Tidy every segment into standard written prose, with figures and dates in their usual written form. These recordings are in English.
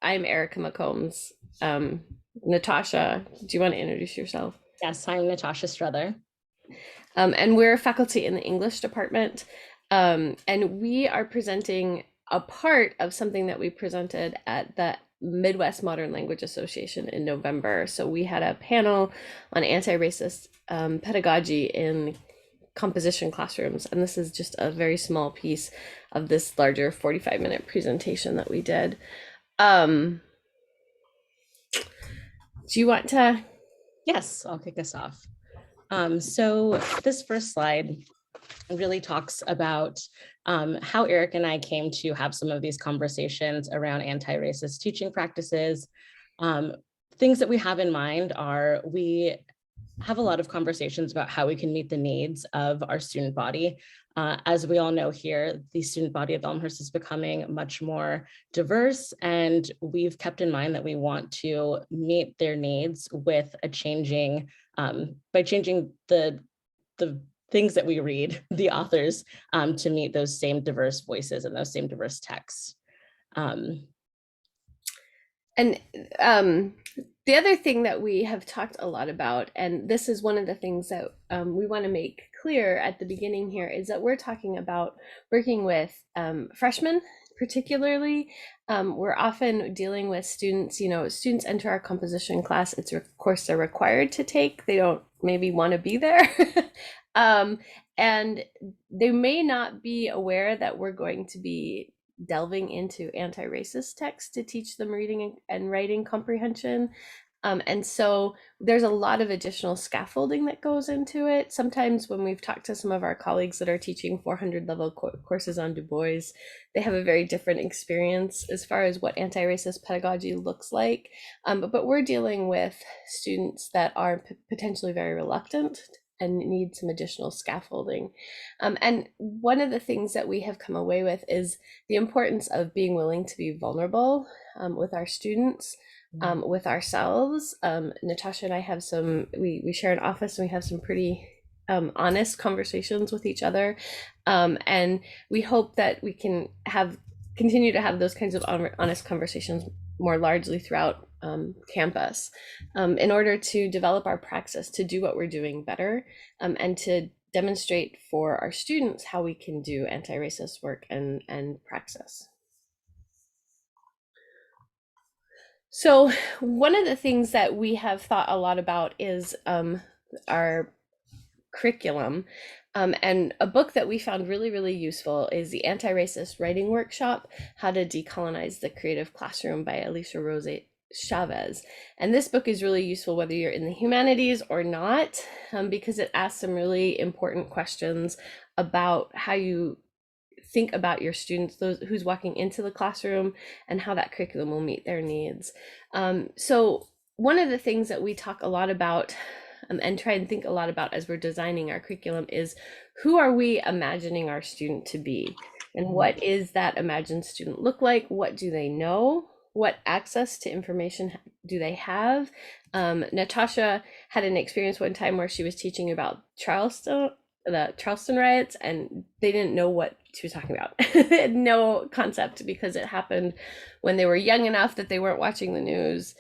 I'm Erika McCombs. Natasha, do you want to introduce yourself? Yes, I'm Natasha Struther. And we're faculty in the English department. And we are presenting a part of something that we presented at the Midwest Modern Language Association in November. So we had a panel on anti-racist pedagogy in composition classrooms. And this is just a very small piece of this larger 45-minute presentation that we did. Um, do you want to? Yes, I'll kick us off. So this first slide really talks about how Eric and I came to have some of these conversations around anti-racist teaching practices. Um, Things that we have in mind are we have a lot of conversations about how we can meet the needs of our student body. As we all know here, the student body of Elmhurst is becoming much more diverse, and we've kept in mind that we want to meet their needs with a changing, by changing the things that we read, the authors, to meet those same diverse voices and those same diverse texts. Um, And um, the other thing that we have talked a lot about, and this is one of the things that we want to make clear at the beginning here, is that we're talking about working with freshmen, particularly. We're often dealing with students, students enter our composition class. It's a course they're required to take. They don't maybe want to be there. um, and they may not be aware that we're going to be delving into anti-racist texts to teach them reading and writing comprehension. And so there's a lot of additional scaffolding that goes into it. Sometimes when we've talked to some of our colleagues that are teaching 400 level courses on Du Bois, they have a very different experience as far as what anti-racist pedagogy looks like. But we're dealing with students that are potentially very reluctant and need some additional scaffolding. And one of the things that we have come away with is the importance of being willing to be vulnerable with our students, with ourselves. Natasha and I have we share an office and we have some pretty honest conversations with each other. And we hope that we can continue to have those kinds of honest conversations more largely throughout campus in order to develop our praxis to do what we're doing better, and to demonstrate for our students how we can do anti-racist work and praxis. So one of the things that we have thought a lot about is our curriculum. And a book that we found really, really useful is The Anti-Racist Writing Workshop, How to Decolonize the Creative Classroom by Alicia Rose Chavez. And this book is really useful whether you're in the humanities or not, because it asks some really important questions about how you think about your students, those who's walking into the classroom, and how that curriculum will meet their needs. So one of the things that we talk a lot about and try and think a lot about as we're designing our curriculum is, who are we imagining our student to be? And what is that imagined student look like? What do they know? What access to information do they have? Natasha had an experience one time where she was teaching about the Charleston riots, and they didn't know what she was talking about. They had no concept because it happened when they were young enough that they weren't watching the news.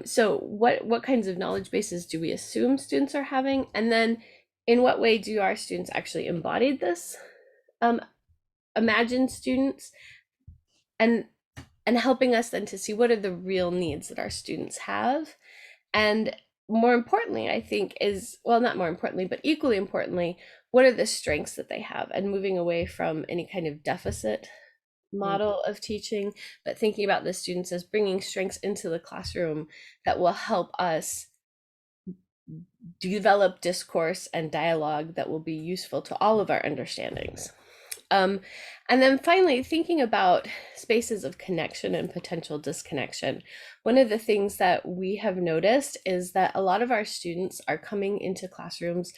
So what kinds of knowledge bases do we assume students are having? And then in what way do our students actually embody this imagined students, and helping us then to see what are the real needs that our students have. And more importantly, I think is, well, not more importantly, but equally importantly, what are the strengths that they have, and moving away from any kind of deficit model of teaching, but thinking about the students as bringing strengths into the classroom that will help us develop discourse and dialogue that will be useful to all of our understandings. Um, and then finally, thinking about spaces of connection and potential disconnection. One of the things that we have noticed is that a lot of our students are coming into classrooms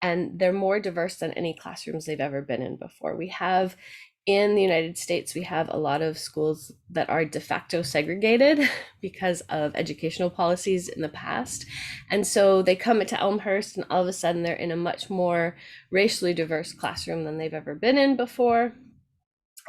and they're more diverse than any classrooms they've ever been in before. We have, in the United States, we have a lot of schools that are de facto segregated because of educational policies in the past. And so they come into Elmhurst and all of a sudden they're in a much more racially diverse classroom than they've ever been in before.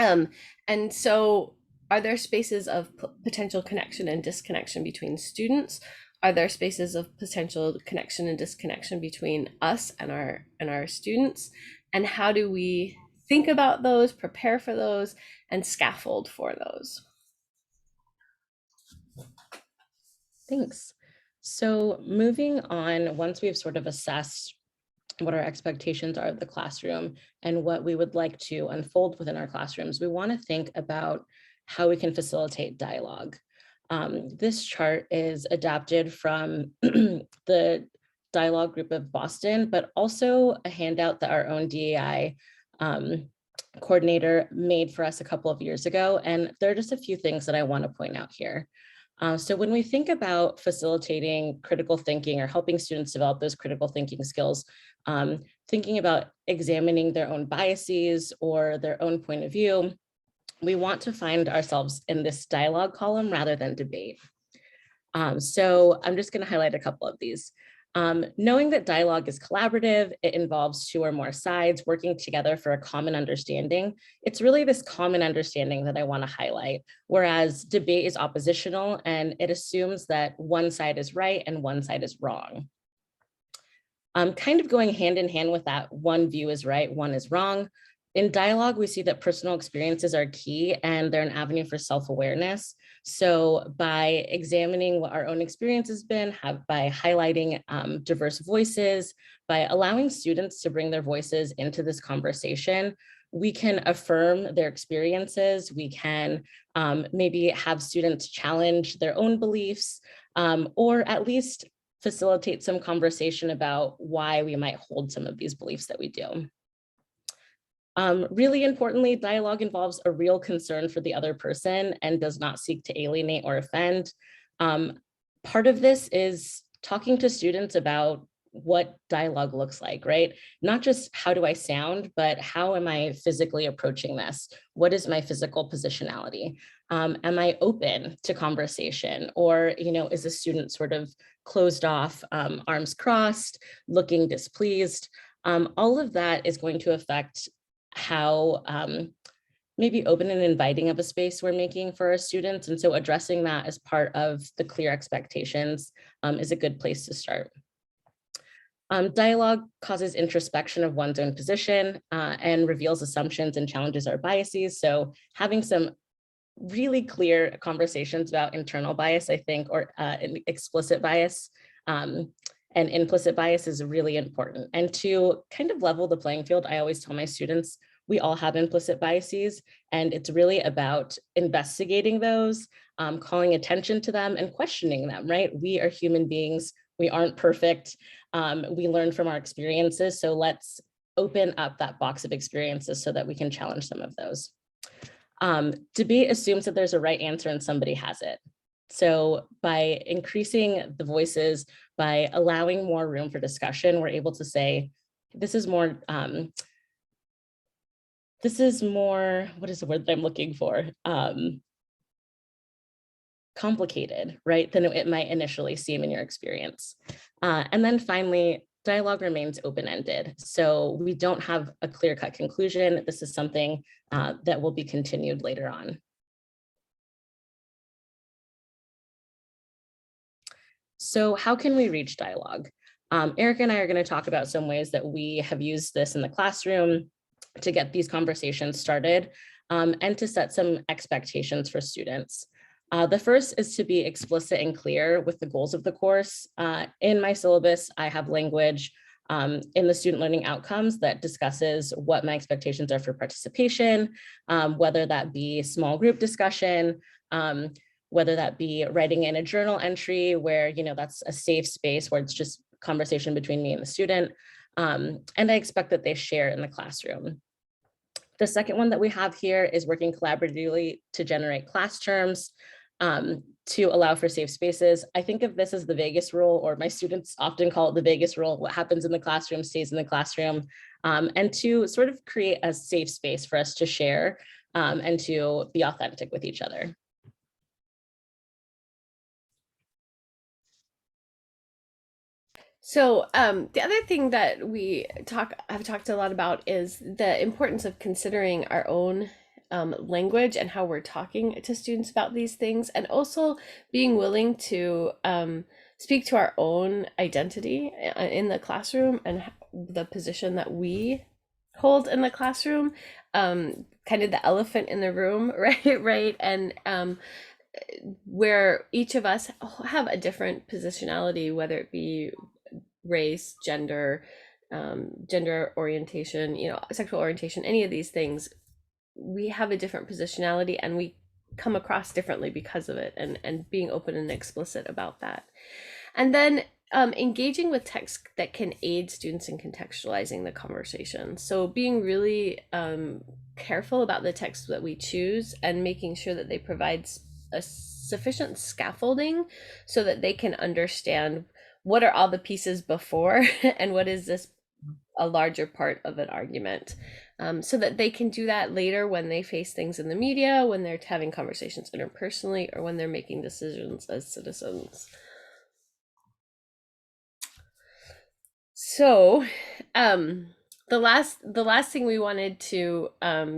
And so are there spaces of potential connection and disconnection between students? Are there spaces of potential connection and disconnection between us and our students? And how do we think about those, prepare for those, and scaffold for those? Thanks. So moving on, once we've sort of assessed what our expectations are of the classroom and what we would like to unfold within our classrooms, we want to think about how we can facilitate dialogue. This chart is adapted from the dialogue group of Boston, but also a handout that our own DEI coordinator made for us a couple of years ago. And there are just a few things that I want to point out here. So when we think about facilitating critical thinking or helping students develop those critical thinking skills, thinking about examining their own biases or their own point of view, we want to find ourselves in this dialogue column rather than debate. So I'm just going to highlight a couple of these. Knowing that dialogue is collaborative, it involves two or more sides working together for a common understanding. It's really this common understanding that I want to highlight, whereas debate is oppositional and it assumes that one side is right and one side is wrong. Kind of going hand in hand with that, one view is right, one is wrong. In dialogue, we see that personal experiences are key and they're an avenue for self-awareness. So by examining what our own experience has been, by highlighting diverse voices, by allowing students to bring their voices into this conversation, we can affirm their experiences. We can maybe have students challenge their own beliefs, or at least facilitate some conversation about why we might hold some of these beliefs that we do. Really importantly, dialogue involves a real concern for the other person and does not seek to alienate or offend. Part of this is talking to students about what dialogue looks like, right? Not just how do I sound, but how am I physically approaching this? What is my physical positionality? Am I open to conversation? Or, is a student sort of closed off, arms crossed, looking displeased? All of that is going to affect how maybe open and inviting of a space we're making for our students. And so addressing that as part of the clear expectations is a good place to start. Dialogue causes introspection of one's own position and reveals assumptions and challenges our biases. So having some really clear conversations about internal bias, I think, or explicit bias and implicit bias is really important. And to kind of level the playing field, I always tell my students, we all have implicit biases, and it's really about investigating those, calling attention to them and questioning them, right? We are human beings. We aren't perfect. We learn from our experiences. So let's open up that box of experiences so that we can challenge some of those. Debate assumes that there's a right answer and somebody has it. So by increasing the voices, by allowing more room for discussion, we're able to say, this is more, what is the word that I'm looking for? Complicated, right, than it might initially seem in your experience. And then finally, dialogue remains open-ended. So we don't have a clear-cut conclusion. This is something that will be continued later on. So how can we reach dialogue? Erika and I are going to talk about some ways that we have used this in the classroom to get these conversations started and to set some expectations for students. The first is to be explicit and clear with the goals of the course. In my syllabus, I have language in the student learning outcomes that discusses what my expectations are for participation, whether that be small group discussion, whether that be writing in a journal entry where, that's a safe space where it's just conversation between me and the student. And I expect that they share in the classroom. The second one that we have here is working collaboratively to generate class terms to allow for safe spaces. I think of this as the Vegas rule, or my students often call it the Vegas rule. What happens in the classroom stays in the classroom, and to sort of create a safe space for us to share and to be authentic with each other. So the other thing that we have talked a lot about is the importance of considering our own language and how we're talking to students about these things, and also being willing to speak to our own identity in the classroom and the position that we hold in the classroom, kind of the elephant in the room, right, and where each of us have a different positionality, whether it be race, gender orientation, sexual orientation, any of these things. We have a different positionality and we come across differently because of it, and being open and explicit about that. And then engaging with text that can aid students in contextualizing the conversation. So being really careful about the text that we choose and making sure that they provide a sufficient scaffolding so that they can understand what are all the pieces before and what is this a larger part of an argument, so that they can do that later when they face things in the media, when they're having conversations interpersonally, or when they're making decisions as citizens. So the last thing we wanted to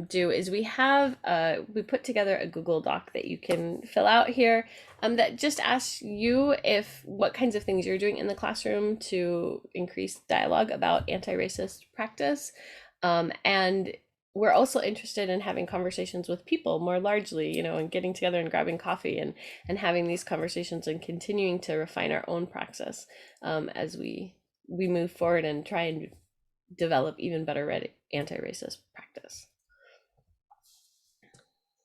do is we put together a Google Doc that you can fill out here, that just asks you if what kinds of things you're doing in the classroom to increase dialogue about anti-racist practice, and we're also interested in having conversations with people more largely, and getting together and grabbing coffee and having these conversations and continuing to refine our own praxis, as we move forward and try and develop even better anti-racist practice.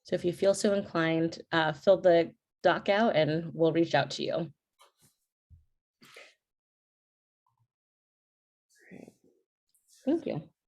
So if you feel so inclined, fill the doc out and we'll reach out to you. Thank you.